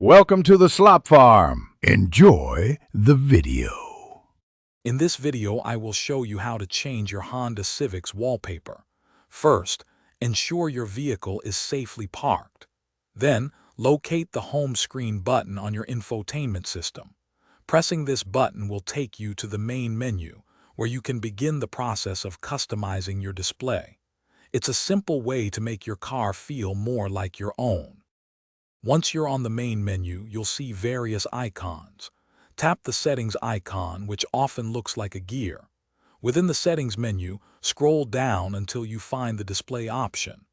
Welcome to the Slop Farm. Enjoy the video. In this video, I will show you how to change your Honda Civic's wallpaper. First, ensure your vehicle is safely parked. Then, locate the home screen button on your infotainment system. Pressing this button will take you to the main menu, where you can begin the process of customizing your display. It's a simple way to make your car feel more like your own. Once you're on the main menu, you'll see various icons. Tap the Settings icon, which often looks like a gear. Within the Settings menu, scroll down until you find the Display option.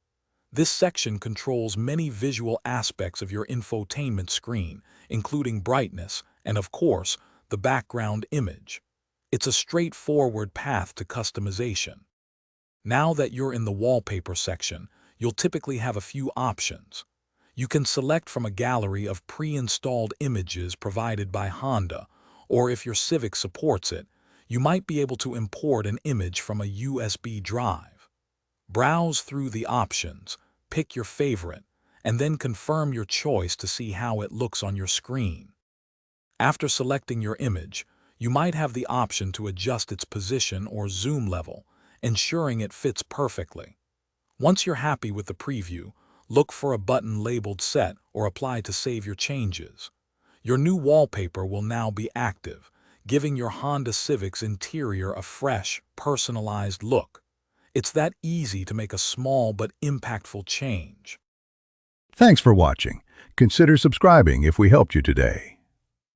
This section controls many visual aspects of your infotainment screen, including brightness and, of course, the background image. It's a straightforward path to customization. Now that you're in the Wallpaper section, you'll typically have a few options. You can select from a gallery of pre-installed images provided by Honda, or if your Civic supports it, you might be able to import an image from a USB drive. Browse through the options, pick your favorite, and then confirm your choice to see how it looks on your screen. After selecting your image, you might have the option to adjust its position or zoom level, ensuring it fits perfectly. Once you're happy with the preview, look for a button labeled Set or Apply to save your changes. Your new wallpaper will now be active, giving your Honda Civic's interior a fresh, personalized look. It's that easy to make a small but impactful change. Thanks for watching. Consider subscribing if we helped you today.